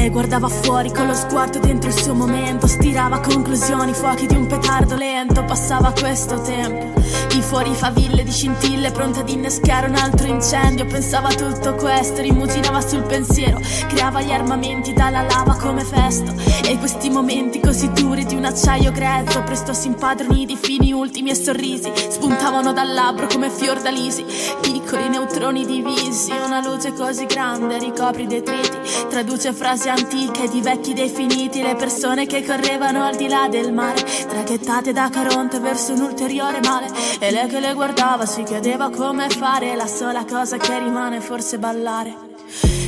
Le guardava fuori con lo sguardo dentro il suo momento, stirava conclusioni, fuochi di un petardo lento. Passava questo tempo, di fuori faville di scintille pronte ad innescare un altro incendio. Pensava a tutto questo, rimuginava sul pensiero, creava gli armamenti dalla lava come festo. E questi momenti così duri di un acciaio grezzo presto si impadronì di fini ultimi e sorrisi spuntavano dal labbro come fiordalisi, piccoli neutroni divisi. Una luce così grande ricopre i detriti, traduce frasi antiche di vecchi definiti. Le persone che correvano al di là del mare, traghettate da Caronte verso un ulteriore male. E lei che le guardava si chiedeva come fare, la sola cosa che rimane forse ballare.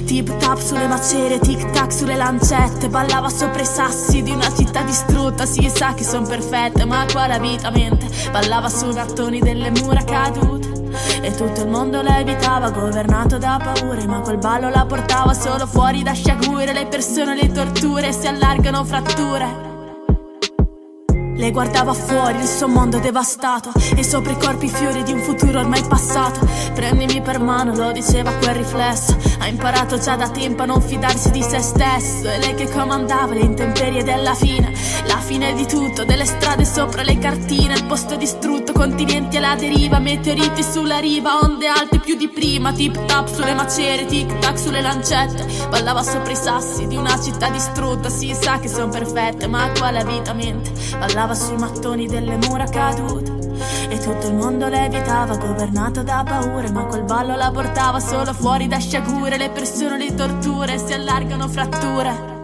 Tip tap sulle macerie, tic tac sulle lancette, ballava sopra i sassi di una città distrutta. Si sa che son perfette, ma qua la vita mente. Ballava sui cartoni delle mura cadute e tutto il mondo la evitava, governato da paure. Ma quel ballo la portava solo fuori da sciagure. Le persone, le torture, si allargano fratture. Le guardava fuori, il suo mondo devastato, e sopra i corpi fiori di un futuro ormai passato. Prendimi per mano, lo diceva quel riflesso. Ha imparato già da tempo a non fidarsi di se stesso. E lei che comandava le intemperie della fine, la fine di tutto, delle strade sopra le cartine. Il posto distrutto, continenti alla deriva, meteoriti sulla riva, onde alte più di prima. Tip tap sulle macerie, tic tac sulle lancette, ballava sopra i sassi di una città distrutta. Si sa che son perfette, ma qua la vita mente. Ballava sui mattoni delle mura cadute e tutto il mondo le evitava, governato da paure. Ma quel ballo la portava solo fuori da sciagure. Le persone, le torture, si allargano fratture.